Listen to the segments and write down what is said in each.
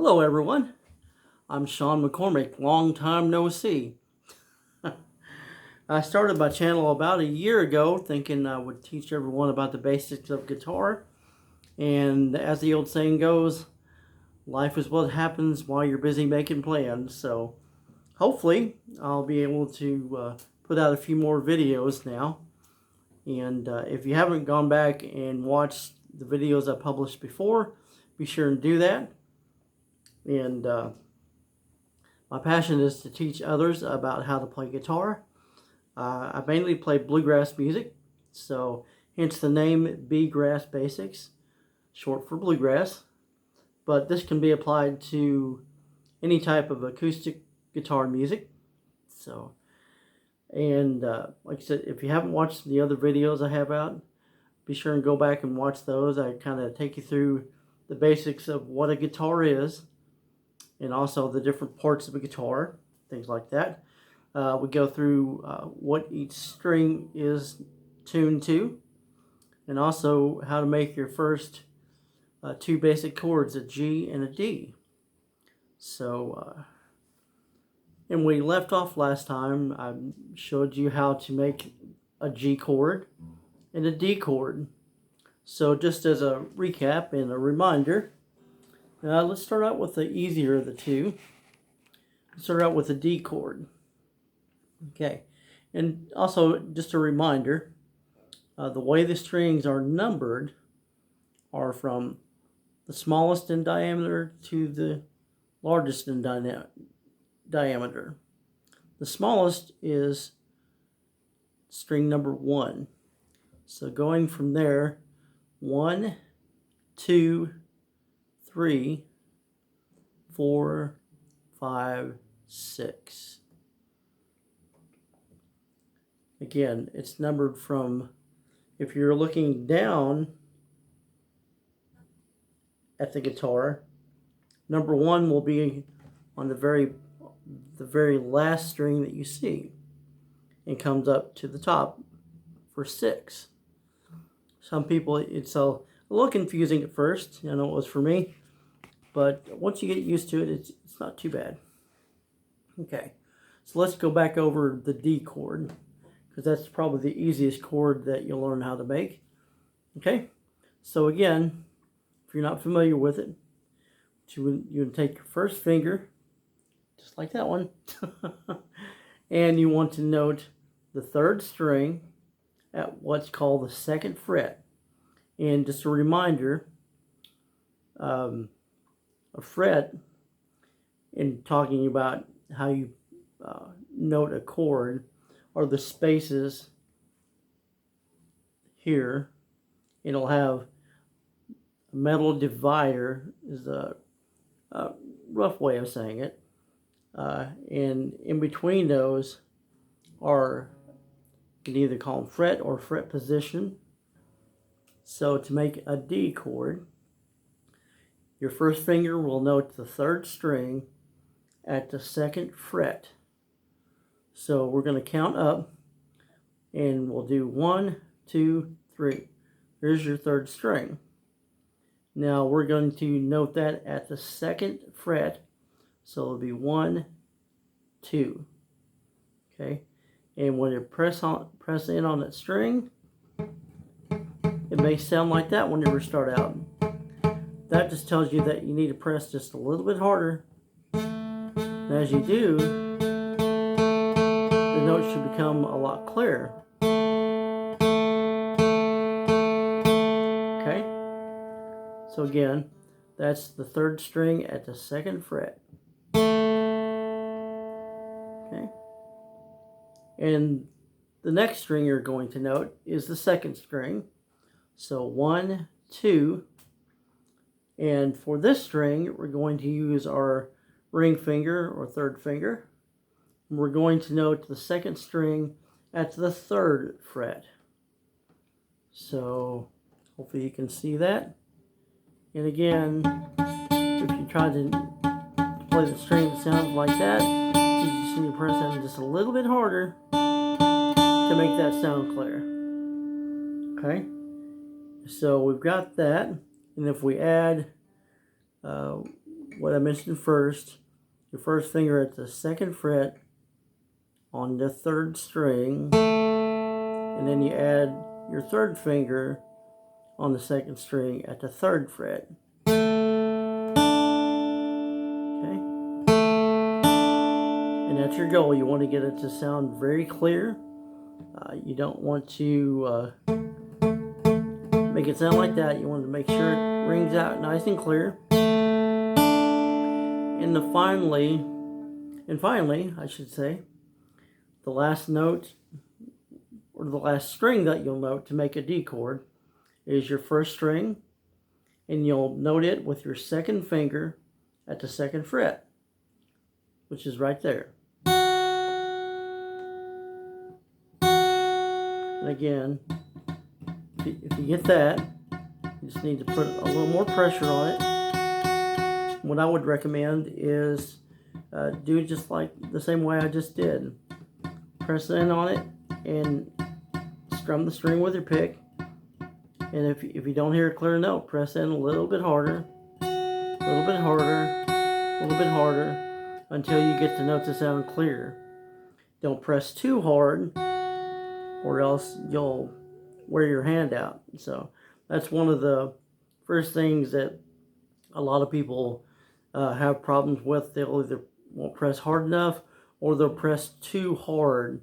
Hello everyone, I'm Sean McCormick, long time no see. I started my channel about a year ago thinking I would teach everyone about the basics of guitar, and as the old saying goes, life is what happens while you're busy making plans. So hopefully I'll be able to put out a few more videos now, and if you haven't gone back and watched the videos I published before, be sure and do that. And my passion is to teach others about how to play guitar. I mainly play bluegrass music, so hence the name Bluegrass Basics, short for bluegrass. But this can be applied to any type of acoustic guitar music. So, and like I said, if you haven't watched the other videos I have out, be sure and go back and watch those. I kind of take you through the basics of what a guitar is, and also the different parts of a guitar, things like that. We go through what each string is tuned to, and also how to make your first two basic chords, a G and a D. So, and we left off last time, I showed you how to make a G chord and a D chord. So just as a recap and a reminder, let's start out with the easier of the two. Let's start out with the D chord. Okay, and also just a reminder, the way the strings are numbered are from the smallest in diameter to the largest in diameter. The smallest is string number 1. So going from there, 1, 2, 3, 4, 5, 6. Again, it's numbered from, if you're looking down at the guitar, number 1 will be on the very last string that you see, and comes up to the top for 6. Some people, it's a little confusing at first. I know it was for me, but once you get used to it, it's not too bad. Okay, so let's go back over the D chord, because that's probably the easiest chord that you'll learn how to make. Okay, so again, if you're not familiar with it, you would take your first finger, just like that one, and you want to note the 3rd string at what's called the 2nd fret. And just a reminder, a fret, in talking about how you note a chord, are the spaces here. It'll have a metal divider, is a rough way of saying it, and in between those are, you can either call them fret or fret position. So to make a D chord, your first finger will note the 3rd string at the 2nd fret. So we're going to count up, and we'll do 1, 2, 3. Here's your 3rd string. Now we're going to note that at the 2nd fret, so it'll be 1, 2. Okay, and when you press in on that string, it may sound like that when you first start out. That just tells you that you need to press just a little bit harder. And as you do, the notes should become a lot clearer. Okay? So again, that's the 3rd string at the 2nd fret. Okay? And the next string you're going to note is the 2nd string. So 1, 2, and for this string, we're going to use our ring finger or 3rd finger. And we're going to note the 2nd string at the 3rd fret. So hopefully you can see that. And again, if you try to play the string that sounds like that, you just need to press that just a little bit harder to make that sound clear. Okay, so we've got that, and if we add what I mentioned first, your first finger at the second fret on the third string, and then you add your third finger on the second string at the third fret. Okay? And that's your goal. You want to get it to sound very clear. You don't want to make it sound like that. You want to make sure it rings out nice and clear. And finally, I should say, the last note, or the last string that you'll note to make a D chord, is your first string, and you'll note it with your second finger at the second fret, which is right there. And again, if you get that, you just need to put a little more pressure on it. What I would recommend is do it just like the same way I just did. Press in on it and strum the string with your pick. And if you don't hear a clear note, press in a little bit harder, a little bit harder, a little bit harder, until you get the notes to sound clear. Don't press too hard, or else you'll wear your hand out. So that's one of the first things that a lot of people have problems with. They'll either won't press hard enough, or they'll press too hard,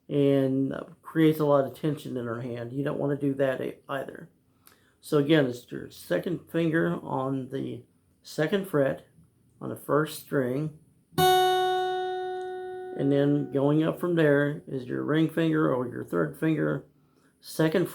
and creates a lot of tension in their hand. You don't want to do that either. So again, it's your second finger on the second fret on the first string, and then going up from there is your ring finger or your third finger, third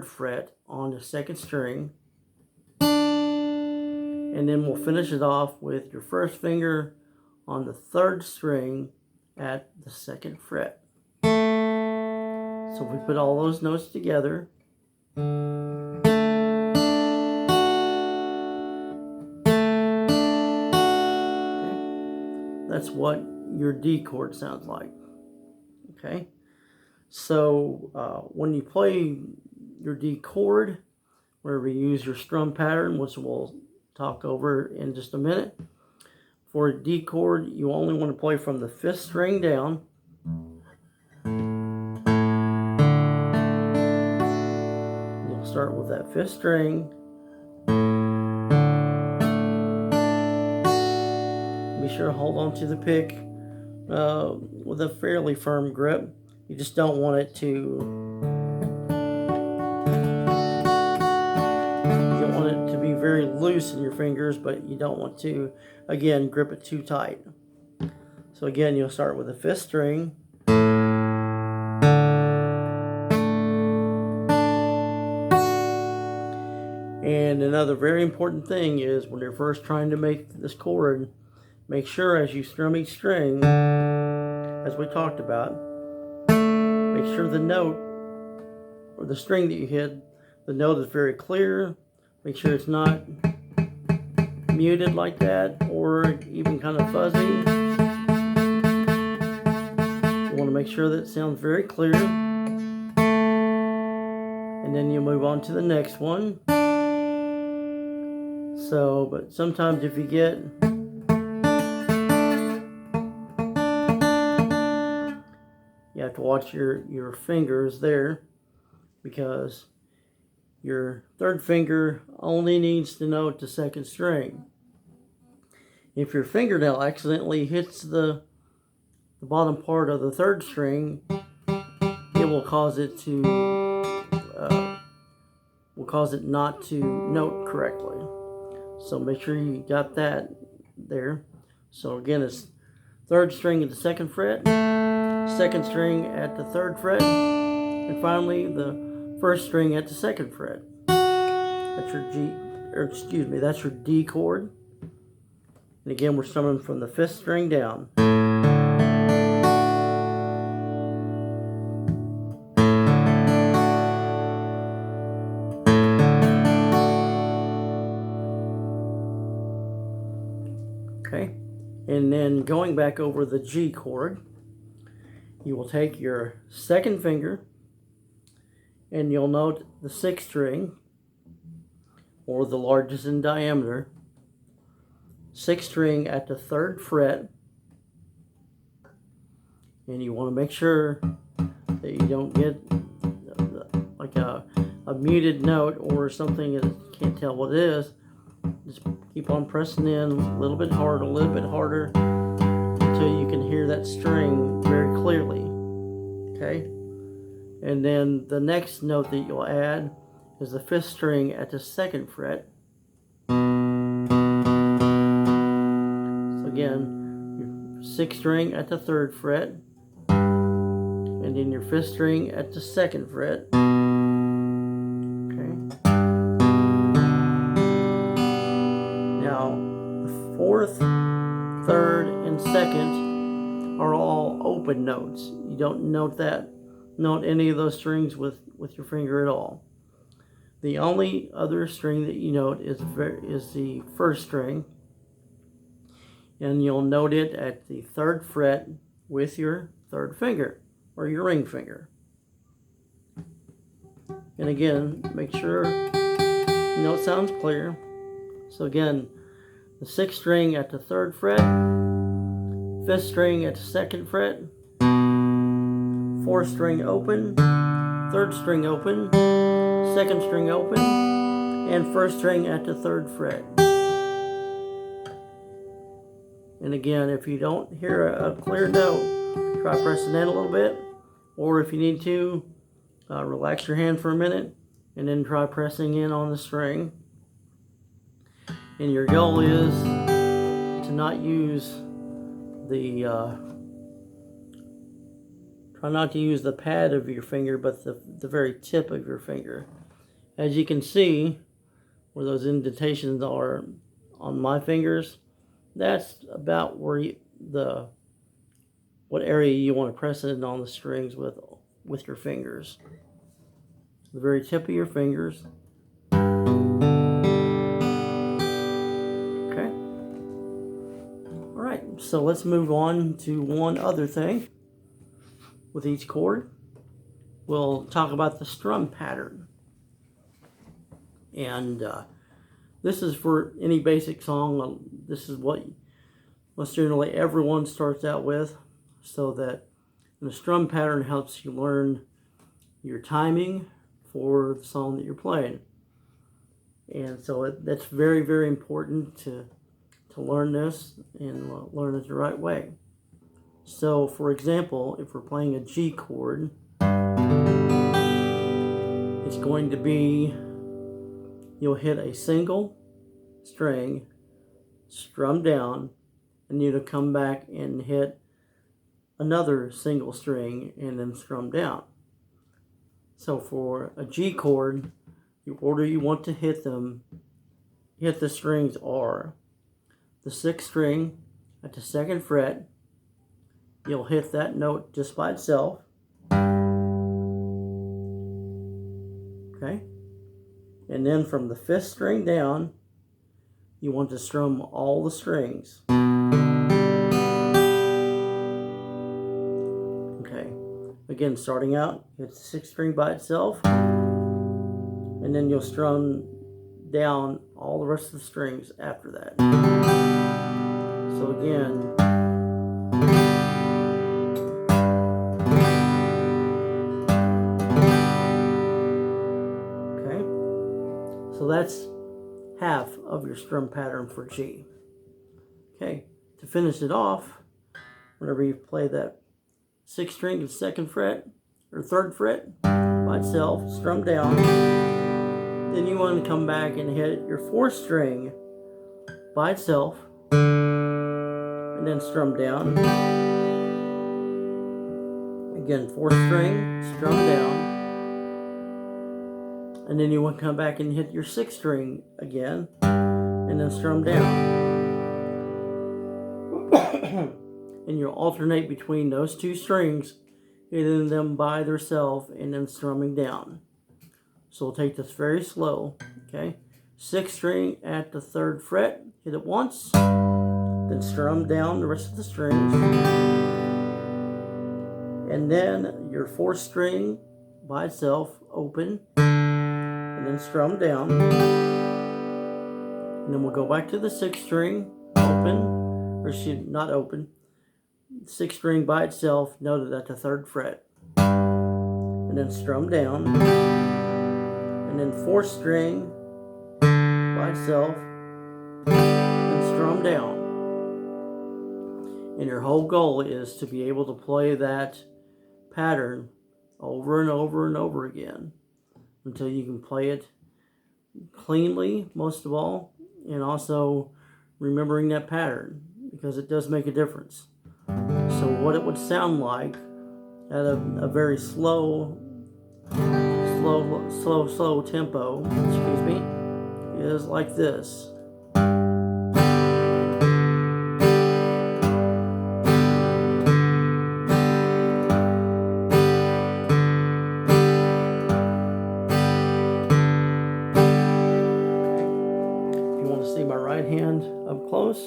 fret on the second string, and then we'll finish it off with your first finger on the third string at the second fret. So if we put all those notes together, that's what your D chord sounds like. Okay, so when you play your D chord, where we use your strum pattern, which we'll talk over in just a minute, for a D chord, you only want to play from the fifth string down. You'll start with that fifth string. Be sure to hold on to the pick with a fairly firm grip. You just don't want it to, you don't want it to be very loose in your fingers, but you don't want to, again, grip it too tight. So again, you'll start with the fifth string. And another very important thing is, when you're first trying to make this chord, make sure as you strum each string, as we talked about, make sure the note, or the string that you hit, the note is very clear. Make sure it's not muted like that, or even kind of fuzzy. You want to make sure that it sounds very clear. And then you move on to the next one. So, but sometimes if you get, you have to watch your fingers there, because your third finger only needs to note the second string. If your fingernail accidentally hits the bottom part of the third string, it will cause it not to note correctly. So make sure you got that there. So again, it's third string at the second fret, second string at the third fret, and finally the first string at the second fret. That's your that's your D chord. And again, we're strumming from the fifth string down. Okay, and then going back over the G chord, you will take your second finger and you'll note the sixth string or the largest in diameter, 6th string at the 3rd fret, and you want to make sure that you don't get like a muted note or something that you can't tell what it is. Just keep on pressing in a little bit harder, until you can hear that string very clearly. Okay? And then the next note that you'll add is the 5th string at the 2nd fret. So again, your 6th string at the 3rd fret, and then your 5th string at the 2nd fret. Okay. Now, the 4th, 3rd, and 2nd are all open notes. You don't note any of those strings with your finger at all. The only other string that you note is the 1st string, and you'll note it at the 3rd fret with your 3rd finger or your ring finger. And again, make sure the note sounds clear. So again, the 6th string at the 3rd fret, 5th string at the 2nd fret, 4th string open, 3rd string open, 2nd string open, and 1st string at the 3rd fret. And again, if you don't hear a clear note, try pressing in a little bit, or if you need to, relax your hand for a minute and then try pressing in on the string. And your goal is to not use try not to use the pad of your finger, but the very tip of your finger. As you can see, where those indentations are on my fingers, that's about where what area you want to press in on the strings with your fingers. The very tip of your fingers. Okay. All right, so let's move on to one other thing with each chord. We'll talk about the strum pattern. And this is for any basic song. This is what most generally everyone starts out with, so that the strum pattern helps you learn your timing for the song that you're playing. And so that's very, very important to learn this and learn it the right way. So for example, if we're playing a G chord, it's going to be, you'll hit a single string, strum down, and you'll come back and hit another single string and then strum down. So for a G chord, the order you want to hit the strings are the 6th string at the 2nd fret. You'll hit that note just by itself. Okay? And then from the 5th string down, you want to strum all the strings. Okay. Again, starting out, hit the 6th string by itself, and then you'll strum down all the rest of the strings after that. So again, okay, so that's half of your strum pattern for G. Okay, to finish it off, whenever you play that 6th string at 2nd fret or 3rd fret by itself, strum down. Then you want to come back and hit your 4th string by itself, and then strum down. Again, 4th string, strum down, and then you want to come back and hit your 6th string again, and then strum down. And you'll alternate between those two strings, hitting them by themselves and then strumming down. So we'll take this very slow, okay? 6th string at the 3rd fret, hit it once, then strum down the rest of the strings. And then your 4th string by itself, open, and then strum down. And then we'll go back to the 6th string, open, or not open, 6th string by itself, noted at the 3rd fret. And then strum down. And then 4th string by itself, and strum down. And your whole goal is to be able to play that pattern over and over and over again until you can play it cleanly, most of all, and also remembering that pattern, because it does make a difference. So what it would sound like at a very slow tempo, excuse me, is like this. See my right hand up close.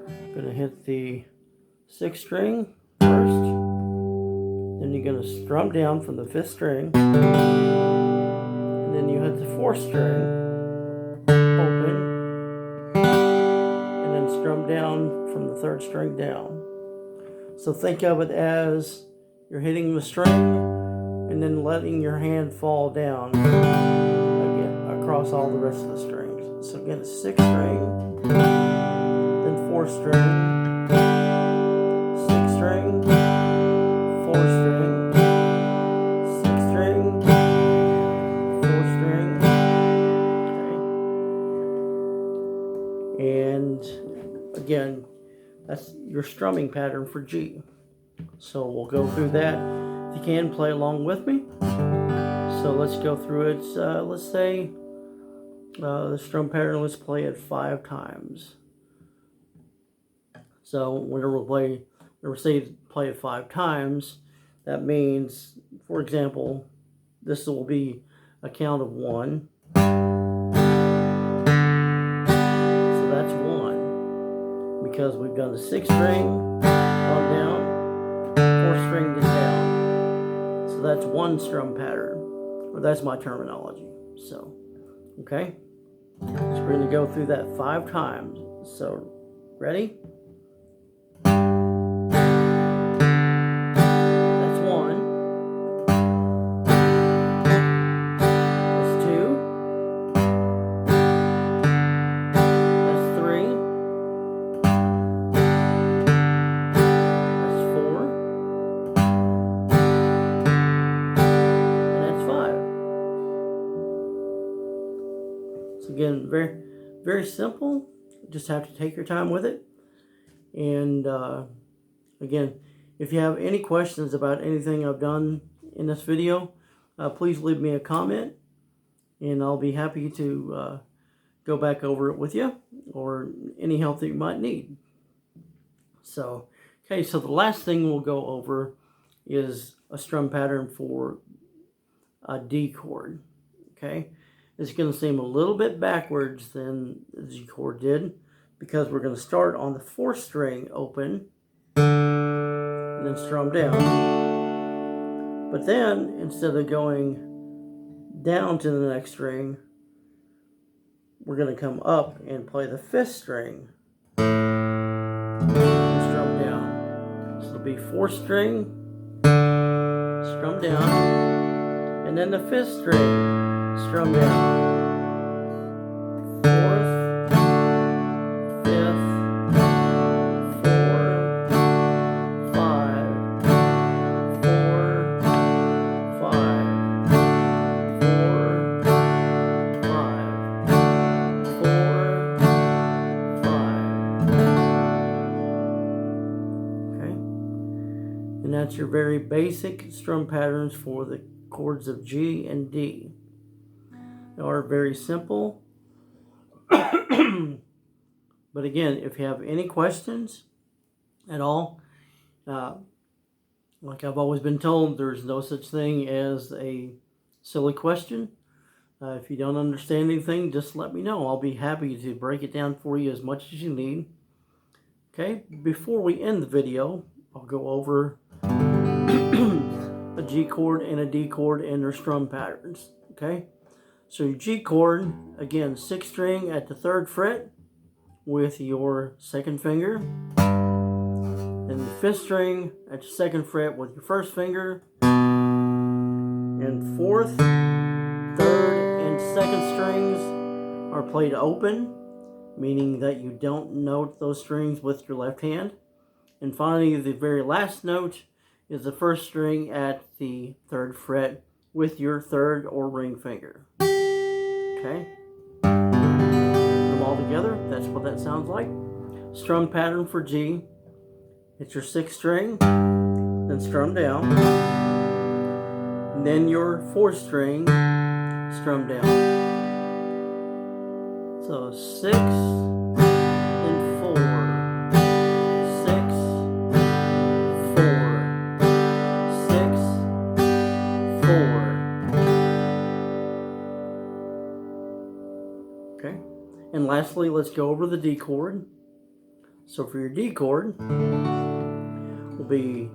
I'm going to hit the 6th string first. Then you're going to strum down from the 5th string. And then you hit the 4th string, open, and then strum down from the 3rd string down. So think of it as you're hitting the string and then letting your hand fall down again across all the rest of the strings. So again, it's 6th string, then 4th string, 6th string, 4th string, 6th string, 4th string. Okay. And again, that's your strumming pattern for G. So we'll go through that. If you can, play along with me. So let's go through it. Let's say the strum pattern, let's play it 5 times. So whenever we say play it 5 times, that means, for example, this will be a count of 1. So that's 1. Because we've done the 6th string, gone down, 4th string is down. So that's 1 strum pattern. Or that's my terminology. So, okay? So we're going to go through that 5 times. So, ready? That's 1. That's 2. That's 3. That's 4. And that's 5. So again, very, very simple. Just have to take your time with it. And again, if you have any questions about anything I've done in this video, please leave me a comment, and I'll be happy to go back over it with you, or any help that you might need. So, okay, so the last thing we'll go over is a strum pattern for a D chord. Okay, it's going to seem a little bit backwards than the G chord did, because we're going to start on the 4th string open and then strum down. But then, instead of going down to the next string, we're going to come up and play the 5th string and strum down. So it'll be 4th string, strum down, and then the 5th string, strum down. 4th, 5th, 4, 5, 4, 5, 4, 5, 4, 5. Okay? And that's your very basic strum patterns for the chords of G and D. They are very simple. But again, if you have any questions at all, like I've always been told, there's no such thing as a silly question. If you don't understand anything, just let me know. I'll be happy to break it down for you as much as you need. Okay, before we end the video, I'll go over a G chord and a D chord and their strum patterns. Okay, so your G chord, again, 6th string at the 3rd fret. with your second finger, and the fifth string at your second fret with your first finger, and fourth, third, and second strings are played open, meaning that you don't note those strings with your left hand. And finally, the very last note is the first string at the third fret with your third or ring finger. Okay? Put them all together, that's what that sounds like. Strum pattern for G. It's your sixth string, then strum down, and then your fourth string, strum down. So 6 and 4, 6, 4, 6, 4. Okay, and lastly, let's go over the D chord. So for your D chord, will be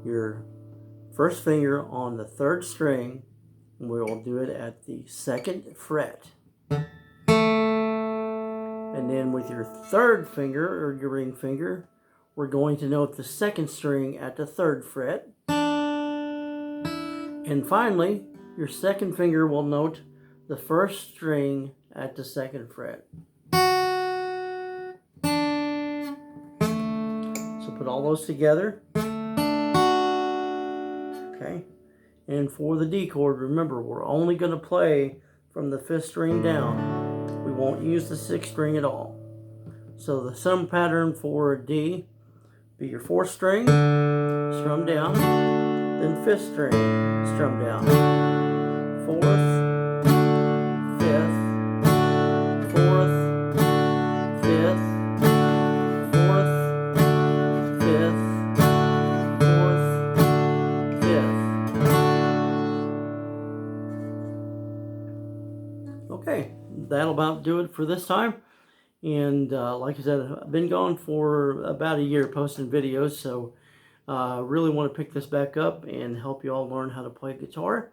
your first finger on the third string, and we will do it at the second fret. And then with your third finger, or your ring finger, we're going to note the second string at the third fret. And finally, your second finger will note the first string at the second fret. So put all those together. Okay. And for the D chord, remember, we're only going to play from the fifth string down. We won't use the sixth string at all. So the sum pattern for D be your fourth string, strum down, then fifth string, strum down, fourth, fifth, fourth, fifth, fourth, fifth, fourth, fifth. Okay, that'll about do it for this time. And like I said, I've been gone for about a year posting videos, so I really want to pick this back up and help you all learn how to play guitar.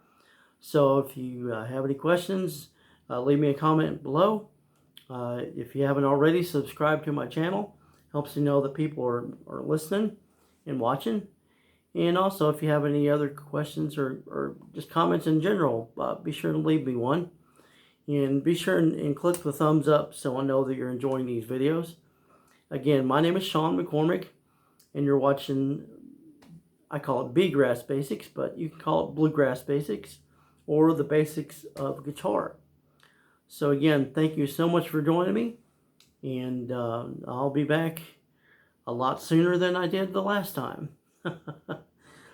So if you have any questions, leave me a comment below. If you haven't already, subscribe to my channel. Helps you know that people are listening and watching. And also, if you have any other questions or just comments in general, be sure to leave me one. And be sure and click the thumbs up so I know that you're enjoying these videos. Again, my name is Sean McCormick, and you're watching, I call it Bluegrass Basics, but you can call it Bluegrass Basics or the basics of guitar. So again, thank you so much for joining me, and I'll be back a lot sooner than I did the last time.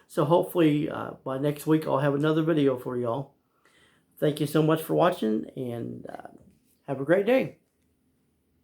So hopefully by next week I'll have another video for y'all. Thank you so much for watching, and have a great day.